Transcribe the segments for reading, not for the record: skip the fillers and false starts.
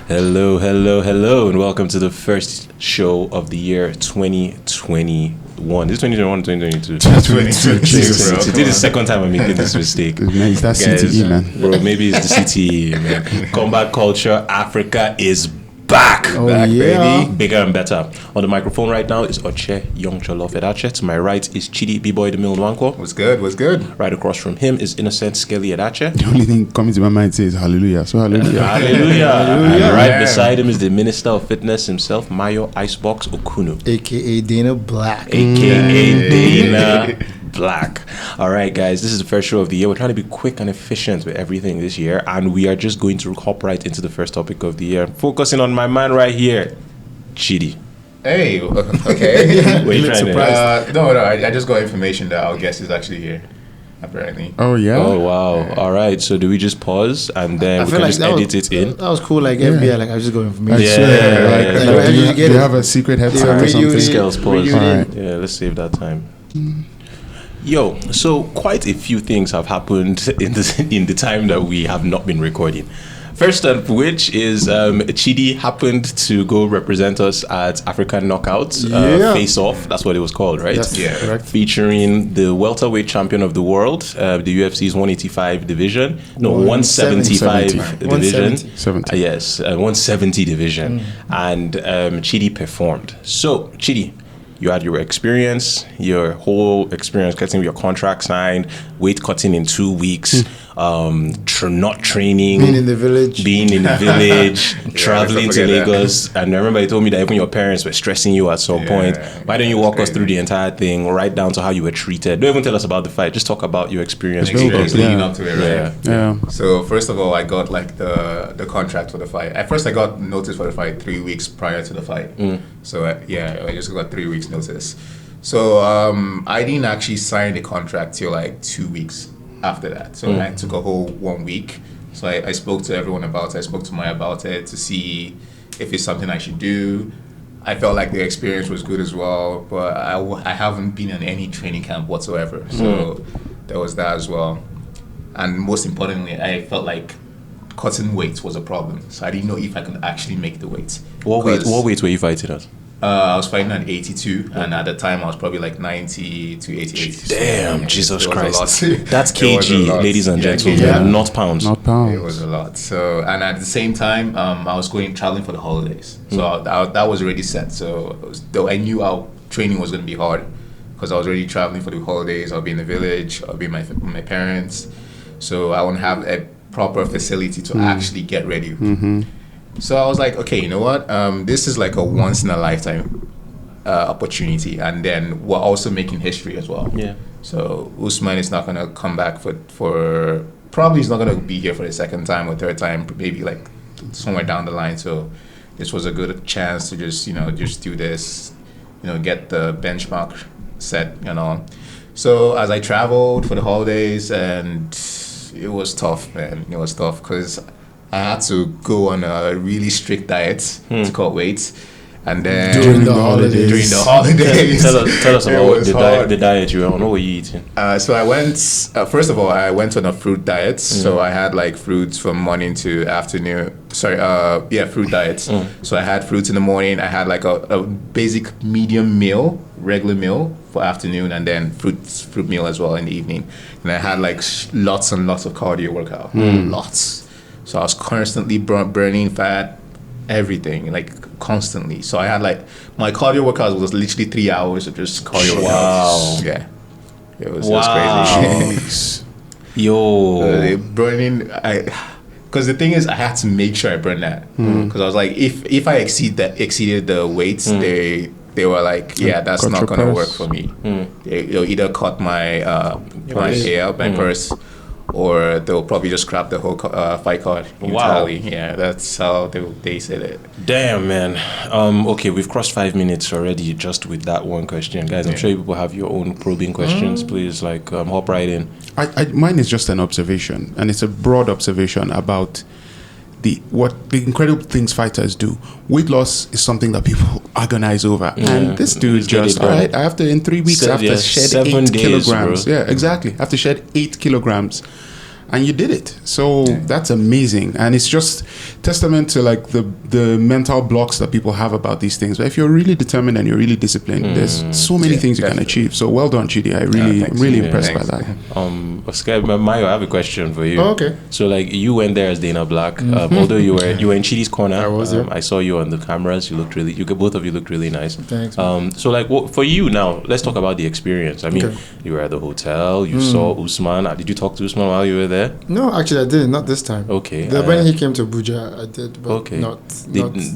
Hello, hello, hello, and welcome to the first show of the year 2021. This is 2021 or 2022? 2022. This is the second time I'm making this mistake. Man, it's that CTE, man. Bro, maybe it's the CTE, man. Combat Culture Africa is back, baby. Bigger and better. On the microphone right now is Oche Young Cholof Edache. To my right is Chidi B-Boy the Mill Nwanko. What's good? Right across from him is Innocent Skelly Edache. The only thing coming to my mind is hallelujah. So hallelujah. Hallelujah. And right beside him is the Minister of Fitness himself, Mayo Icebox Okunu. AKA Dana Black. AKA Dana Black. All right, guys, this is the first show of the year. We're trying to be quick and efficient with everything this year, and we are just going to hop right into the first topic of the year. Focusing on my man right here, Chidi. Hey, okay. Were you trying to? No, I just got information that our guest is actually here, apparently. Oh, yeah? Oh, wow. All right, so do we just pause and then we can just edit it in? That was cool. Like FBI, like I just got information. Yeah, Do you have a secret headset or something? Scales pause. All right. Yeah, let's save that time. Yo, so quite a few things have happened in the time that we have not been recording. First of which is Chidi happened to go represent us at African Knockouts Face Off. That's what it was called, right? Yes, Yeah. correct. Featuring the welterweight champion of the world, the UFC's 185 division. No, 175 division. 170. Yes, 170 division. And Chidi performed. So, Chidi, you had your experience, your whole experience getting your contract signed, weight cutting in 2 weeks, not training, Being in the village. traveling let's to not forget Lagos. And I remember you told me that even your parents were stressing you at some point. Why don't you walk us crazy. through the entire thing, right down to how you were treated? Don't even tell us about the fight. Just talk about your experience. Experience Yeah. leading up to it, right? Yeah. Yeah. So first of all, I got like the contract for the fight. At first, I got notice for the fight 3 weeks prior to the fight. So I just got 3 weeks notice. So I didn't actually sign the contract till like 2 weeks after that. So I took a whole 1 week. So I spoke to everyone about it. I spoke to Maya about it to see if it's something I should do. I felt like the experience was good as well, but I haven't been in any training camp whatsoever. So there was that as well. And most importantly, I felt like cutting weight was a problem. So I didn't know if I could actually make the weight. What weight were you fighting at? I was fighting at 82, and at the time I was probably like 90 to 88. Damn, So, Jesus it was a Christ. lot. That's It was a kg, lot. ladies and Yeah, gentlemen, kg. not pounds. Not It pounds. was a lot. So, and at the same time, I was traveling for the holidays. So that was already set. So though I knew our training was going to be hard because I was already traveling for the holidays. I'll be in the village. I'll be with my parents. So I won't have a proper facility to actually get ready. So I was like, okay, you know what? This is like a once in a lifetime opportunity, and then we're also making history as well. Yeah. So Usman is not gonna come back for probably he's not gonna be here for the second time or third time, maybe like somewhere down the line. So this was a good chance to just do this, get the benchmark set, So as I traveled for the holidays, and it was tough, man. It was tough because I had to go on a really strict diet to cut weight. And then During the holidays. Tell us It about was the hard. diet you were on. What were you eating? So I went, first of all, I went on a fruit diet. So I had like fruits from morning to afternoon. Fruit diets. So I had fruits in the morning. I had like a basic medium meal, regular meal for afternoon, and then fruit meal as well in the evening. And I had like lots and lots of cardio workout. Lots. So I was constantly burning fat, everything, like constantly. So I had like my cardio workout was literally 3 hours of just cardio workouts. Yeah, it was crazy. Yo, Burning. Because the thing is, I had to make sure I burn that. Because I was like, if I exceeded the weights, they were like, yeah, that's Cut not your gonna work purse. for me. They'll either cut my payout, my purse, or they'll probably just scrap the whole fight card entirely. Yeah, that's how they said it. damn, man. Okay, we've crossed 5 minutes already just with that one question, guys. I'm sure you people have your own probing questions. Please, hop right in. Mine is just an observation, and it's a broad observation about the incredible things fighters do. Weight loss is something that people agonize over, and this dude Let's get just it done. all right. I have to in 3 weeks I have to shed 7 8 days, kilograms. bro. Yeah, exactly. I have to shed 8 kilograms, and you did it. So that's amazing, and it's just testament to like the mental blocks that people have about these things. But if you're really determined and you're really disciplined, there's so many things you can achieve. So well done, Chidi. I'm really impressed by that. Oscar, Mayo, I have a question for you. Oh, okay. So like you went there as Dana Black, although you were in Chidi's corner. I was there. I saw you on the cameras. Both of you looked really nice. Thanks. So like for you now, let's talk about the experience. I mean, you were at the hotel. You saw Usman. Did you talk to Usman while you were there? No, actually, I didn't. Not this time. Okay. When he came to Abuja, I did, but not.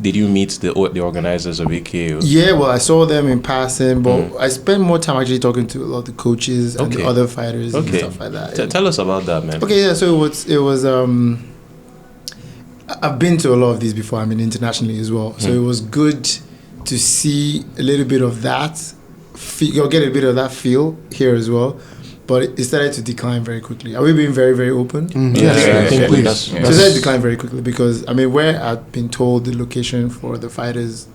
Did you meet the organizers of AKU? Yeah, well, I saw them in passing, but I spent more time actually talking to a lot of the coaches and the other fighters and stuff like that. Tell us about that, man. Okay, yeah. So it was. I've been to a lot of these before. I mean, internationally as well. So it was good to see a little bit of that. Get a bit of that feel here as well. But it started to decline very quickly. Are we being very, very open? Yes, please. So it started to decline very quickly because, I mean, where I'd been told the location for the fighters,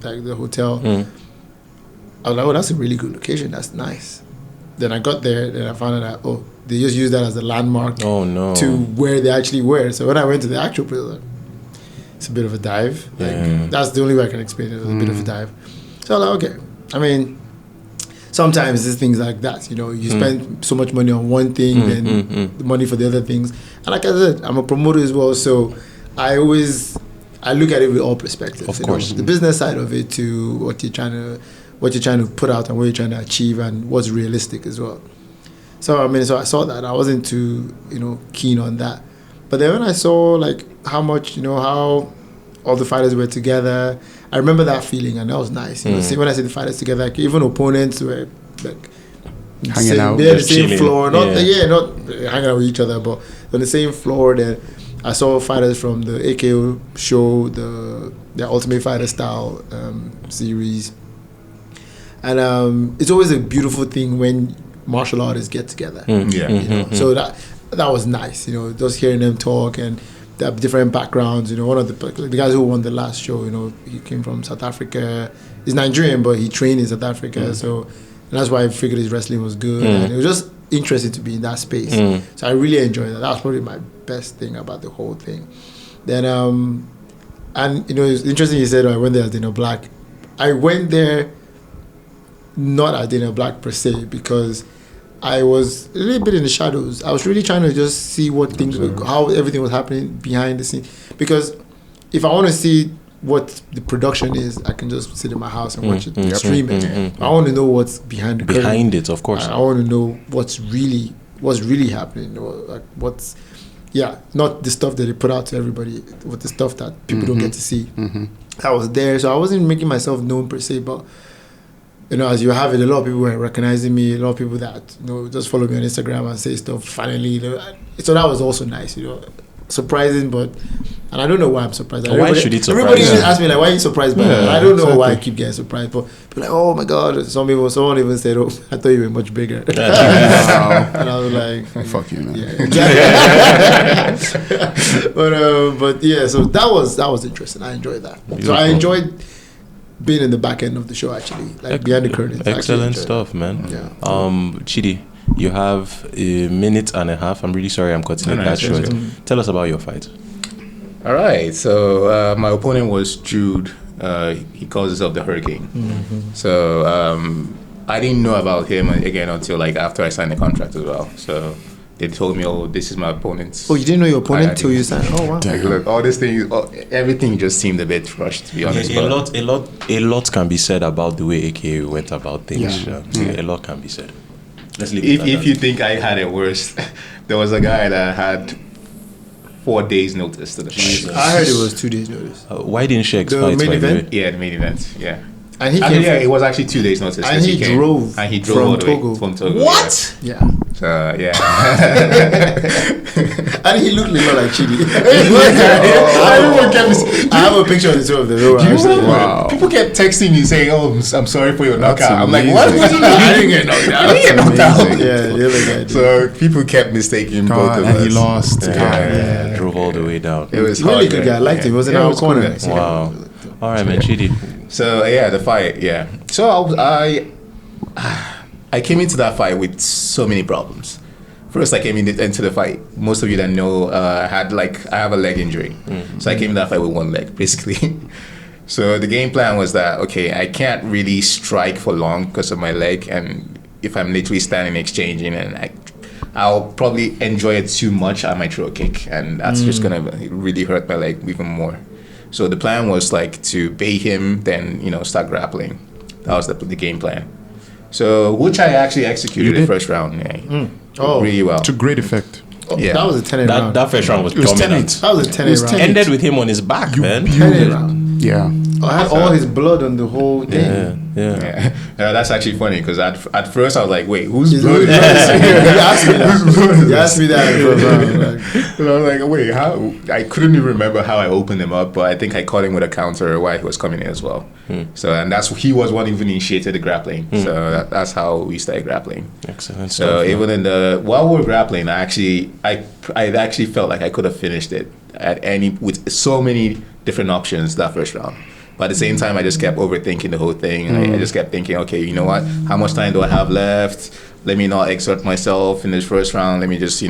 like the hotel, I was like, oh, that's a really good location. That's nice. Then I got there, and I found out that, they just used that as a landmark to where they actually were. So when I went to the actual place, it's a bit of a dive. That's the only way I can explain it. It was a bit of a dive. So I was like, okay. I mean, sometimes it's things like that. You spend so much money on one thing, then the money for the other things. And like I said, I'm a promoter as well, so I look at it with all perspectives. Of course, the business side of it to what you're trying to put out and what you're trying to achieve and what's realistic as well. So I mean, I saw that. I wasn't too keen on that. But then when I saw like how much how all the fighters were together, I remember that feeling, and that was nice. See, when I see the fighters together, like, even opponents were like hanging out, they're the same chilling. floor, not hanging out with each other, but on the same floor. Then I saw fighters from the AKO show, the Ultimate Fighter Style series, and it's always a beautiful thing when martial artists get together. So that was nice. Just hearing them talk, and they have different backgrounds. One of the guys who won the last show, he came from South Africa. He's Nigerian, but he trained in South Africa. So that's why I figured his wrestling was good. And it was just interesting to be in that space. So I really enjoyed that. That was probably my best thing about the whole thing. Then, and it's interesting you said I went there as Dana Black. I went there not as Dana Black per se, because I was a little bit in the shadows. I was really trying to just see how everything was happening behind the scenes. Because if I want to see what the production is, I can just sit in my house and watch it, stream it. I want to know what's behind the curtain. Behind it, of course. I want to know what's really happening. Like not the stuff that they put out to everybody, but the stuff that people don't get to see. I was there, so I wasn't making myself known per se, but as you have it, a lot of people were recognizing me. A lot of people that just follow me on Instagram and say stuff finally. So that was also nice. Surprising, and I don't know why I'm surprised. Why should it surprise you? Everybody asks me like, why are you surprised by that? I don't know why I keep getting surprised. But people like, oh my god! Someone even said, oh, I thought you were much bigger. Wow. And I was like, fuck you, man. Yeah, exactly. but yeah, so that was interesting. I enjoyed that. Beautiful. So I enjoyed being in the back end of the show, actually, like behind the curtains. Excellent stuff, man. Yeah. Chidi, you have a minute and a half. I'm really sorry I'm cutting it that short. Tell us about your fight. All right. So my opponent was Jude. He calls himself the Hurricane. So I didn't know about him again until like after I signed the contract as well. So they told me, oh, this is my opponent. Oh, you didn't know your opponent till you signed? Oh, wow. Like, look, all this thing, everything just seemed a bit rushed, to be honest. A lot can be said about the way AKA went about things. A lot can be said. Let's leave it If you think I had it worse, there was a guy that had 4 days notice to the fight. I heard it was 2 days notice. Why didn't Sheikh The fight? main by the event? way? Yeah, the main event, yeah. And he it was actually 2 days notice. And he drove all from the way Togo. from Togo. What? Yeah. So, yeah. And he looked a lot like Chidi. I have a picture of the two of them. Wow. People kept texting me saying, "Oh, I'm sorry for your knockout." I'm like, amazing. "What? I didn't get knocked out. I didn't get knocked out." Yeah, the other guy did. So people kept mistaking both of and us. he lost. Yeah, drove all the way down. It was really hard, good man. guy. I liked him. He was in Yeah, our it was corner. cool. Wow. All right, man, Chidi. So yeah, the fight. Yeah. So I came into that fight with so many problems. first I came into the fight. Most of you that know, I have a leg injury, so I came in that fight with one leg, basically. So the game plan was that, okay, I can't really strike for long because of my leg, and if I'm literally standing exchanging, and I'll probably enjoy it too much, I might throw a kick, and that's just gonna really hurt my leg even more. So the plan was like to bait him, then start grappling. That was the game plan. So which I actually executed the first round, really well. To great effect. Yeah. That was a 10-8 round. That first round was was dominant. 10-8. That was a 10-8 round. Ended with him on his back, man. 10-8 round. Yeah. I had all his blood on the whole thing. Yeah. Yeah, that's actually funny because at first I was like, wait, whose blood is He asked me that. He asked me that. And I was like, wait, how? I couldn't even remember how I opened him up, but I think I caught him with a counter while he was coming in as well. So, and he was one even initiated the grappling. So that's how we started grappling. Excellent So stuff. even while we were grappling, I actually felt like I could have finished it with so many different options that first round. But at the same time, I just kept overthinking the whole thing. And I just kept thinking, okay, you know what? How much time do I have left? Let me not exert myself in this first round. Let me just,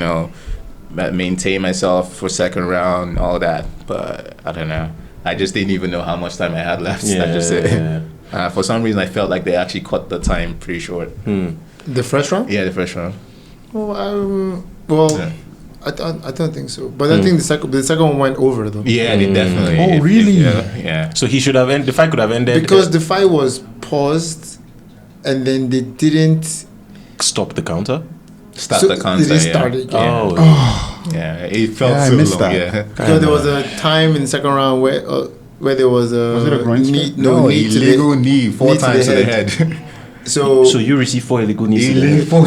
maintain myself for second round, all that. But I don't know. I just didn't even know how much time I had left. That's just it. For some reason, I felt like they actually cut the time pretty short. The first round? Yeah, the first round. Yeah. I don't think so. But I think the second one went over though. Yeah, they definitely. Oh, really? Yeah. So he should have ended. The fight could have ended Because the fight was paused, and then they didn't stop the counter. Start the counter. They didn't start it again. Yeah, it felt Yeah, I so missed long. that. Yeah. Because there was a time in the second round where there was a Was it a groin knee, strike? knee to the illegal knee 4 knee to times to the the head. So you received 4 illegal knees. Illegal.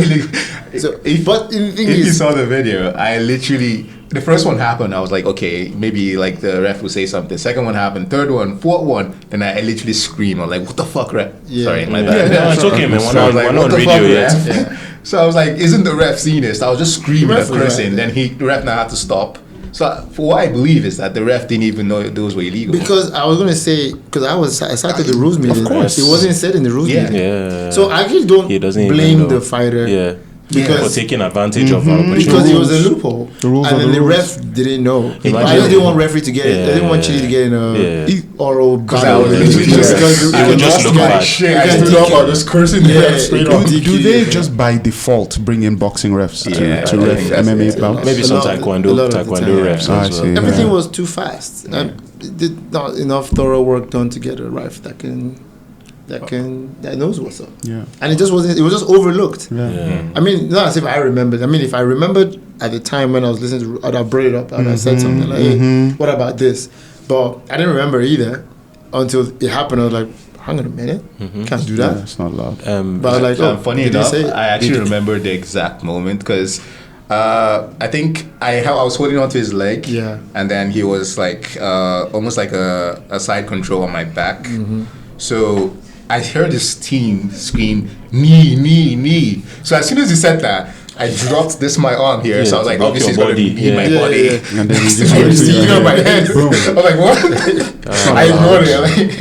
So, but the thing If you is, saw the video, I literally, the first one happened, I was like, okay, maybe like the ref will say something. Second one happened, third one, fourth one, then I literally screamed. I was like, what the fuck, ref? Yeah. Sorry, my bad. No, it's okay, man. So I was like, We're what not the on fuck, radio ref? yet. So I was like, isn't the ref seeing this? I was just screaming The at ref was cursing. right. Then the ref now had to stop. So for what I believe is that the ref didn't even know those were illegal. because I was gonna say, because I sat at the rules meeting. course. It wasn't said in the rules meeting. Yeah. So I actually don't He doesn't even blame know. the fighter. Yeah. Because- for taking advantage of our opportunity. Because it was a loophole, The rules and are then the the rules. ref didn't know. Imagine- I just didn't want referee to get it. I didn't want Chidi to get in a oral I battle. was literally just, It would just look bad. shit. I Yeah, stood up, I was just cursing the Yeah, ref straight it up. could- Do they just by default bring in boxing refs Yeah, to I ref think that's MMA it. bouts? Maybe A some lot of the- taekwondo a lot of the refs time. as I well. see. Everything Yeah. was too fast. And did not enough thorough work done to get a ref that knows what's up. Yeah. And it just wasn't. It was just overlooked. Yeah. I mean, not as if I remembered. I mean, if I remembered at the time when I was listening to, I'd have brought it up and I said something like, "Hey, what about this?" But I didn't remember either until it happened. I was like, "Hang on a minute, can't do that." Yeah, it's not allowed. But I was like, "Oh, Funny did they enough, say it?" I actually remember the exact moment because I think I was holding onto his leg, Yeah. and then he was like almost like a side control on my back. So I heard this team scream, knee, knee, knee. So as soon as he said that, I dropped my arm here. Yeah, so I was like, block obviously it's your going to body. be my Yeah. body. Yeah. And then you It's just just go you know my to head. I was like, what? I ignored it. Like,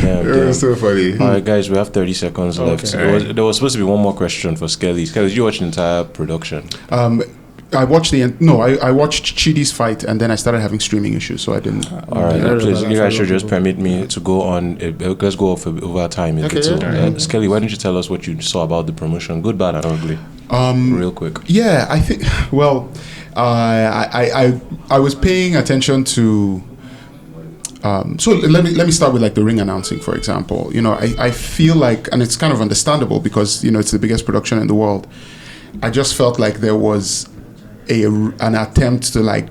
Damn. it was so funny. All right, guys, we have 30 seconds left. Okay. There was supposed to be one more question for Skelly. Skelly, did you watch the entire production? I watched I watched Chidi's fight and then I started having streaming issues, so I didn't. All right, heard please, about you that guys from should just people. permit me to go on. Let's go over time. Okay, So, yeah. Skelly, why don't you tell us what you saw about the promotion, good, bad, and ugly? Real quick. Yeah, I think. Well, I was paying attention to. So let me start with like the ring announcing, for example. You know, I feel like, and it's kind of understandable because it's the biggest production in the world. I just felt like there was an attempt to like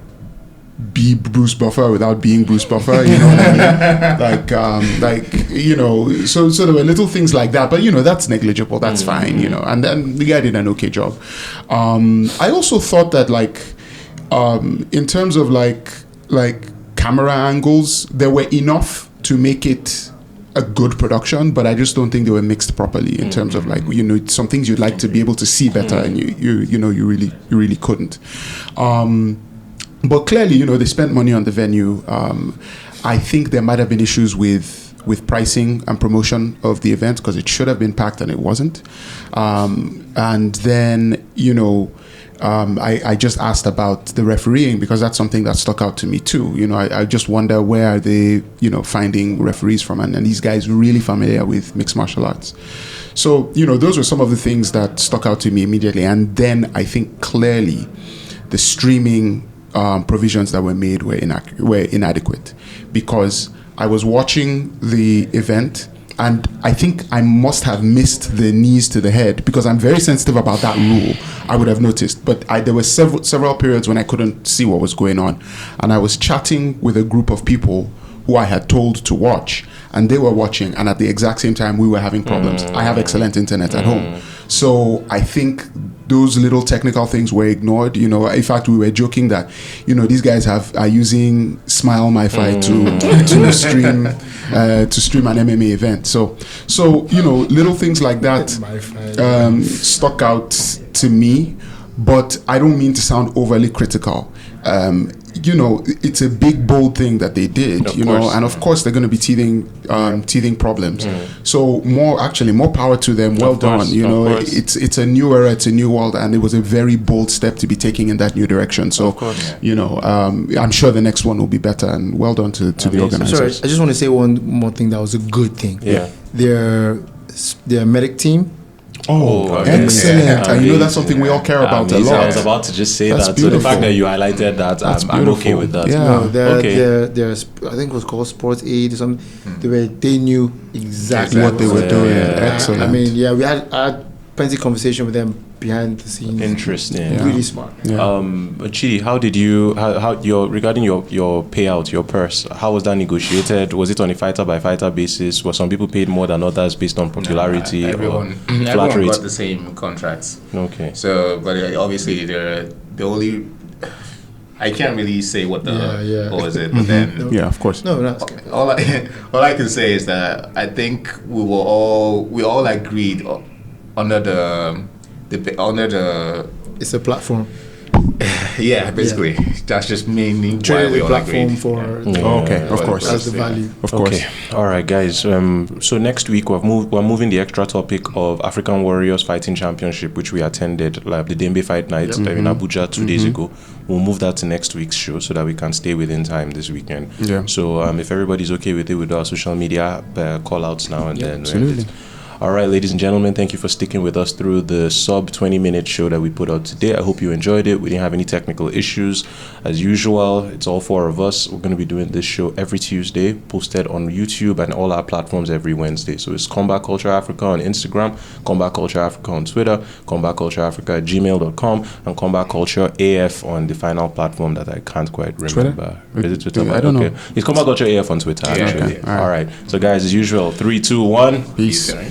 be Bruce Buffer without being Bruce Buffer, you know what I mean? So there were little things like that, but that's negligible, that's fine, and then the guy did an okay job. I also thought that in terms of like camera angles, there were enough to make it a good production, but I just don't think they were mixed properly in terms of some things you'd like to be able to see better, and you really couldn't. But clearly, they spent money on the venue. I think there might have been issues with pricing and promotion of the event because it should have been packed and it wasn't. And then, I just asked about the refereeing because that's something that stuck out to me too. You know, I just wonder where are they, you know, finding referees from, and these guys really familiar with mixed martial arts. So, you know, those were some of the things that stuck out to me immediately. And then I think clearly the streaming provisions that were made were inadequate, because I was watching the event and I think I must have missed the knees to the head, because I'm very sensitive about that rule. I would have noticed, but there were several periods when I couldn't see what was going on, and I was chatting with a group of people who I had told to watch, and they were watching, and at the exact same time we were having problems. I have excellent internet at home, so I think those little technical things were ignored. You know, in fact, we were joking that, you know, these guys are using Smile My Fight to stream an MMA event. So you know, little things like that stuck out to me. But I don't mean to sound overly critical. You know, it's a big, bold thing that they did, you know, and of course they're going to be teething problems. So more power to them. Well done. You know, it's a new era, it's a new world, and it was a very bold step to be taking in that new direction. So, you know, I'm sure the next one will be better, and well done to the organizers. Sorry, I just want to say one more thing that was a good thing. Yeah. Their medic team. Oh, excellent. And you know, that's something we all care about a lot. I was about to just say That's that. beautiful. So the fact that you highlighted that, I'm okay with that. Yeah. No, there's I think it was called Sports Aid or something. They knew exactly what they were doing. Yeah. Excellent. I mean, yeah, I had plenty of conversation with them behind the scenes. Interesting. Yeah. Really smart. Yeah. Chidi, how did you regarding your payout, your purse? How was that negotiated? Was it on a fighter by fighter basis? Were some people paid more than others based on popularity? Everyone got the same contracts. Okay. So, but obviously the only, I can't really say what what was it, but then Yeah, of course. No, that's good. all I can say is that I think we all agreed under the It's a platform. yeah, basically that's just mainly why Trade we the all platform agreed. for. Okay, of course. That's the value. Of course. Okay. All right, guys. So next week we're moving the extra topic of African Warriors Fighting Championship, which we attended, like the Dembe Fight Night in Abuja 2 days ago. We'll move that to next week's show so that we can stay within time this weekend. Yeah. So if everybody's okay with it, we'll do our social media call outs now and then. Absolutely. All right, ladies and gentlemen, thank you for sticking with us through the sub 20-minute show that we put out today. I hope you enjoyed it. We didn't have any technical issues. As usual, it's all four of us. We're going to be doing this show every Tuesday, posted on YouTube and all our platforms every Wednesday. So it's Combat Culture Africa on Instagram, Combat Culture Africa on Twitter, Combat Culture Africa at gmail.com, and Combat Culture AF on the final platform that I can't quite remember. Twitter? Is it Twitter? I don't know. It's Combat Culture AF on Twitter, actually. Okay. All right. So guys, as usual, 3, 2, 1. Peace. Right?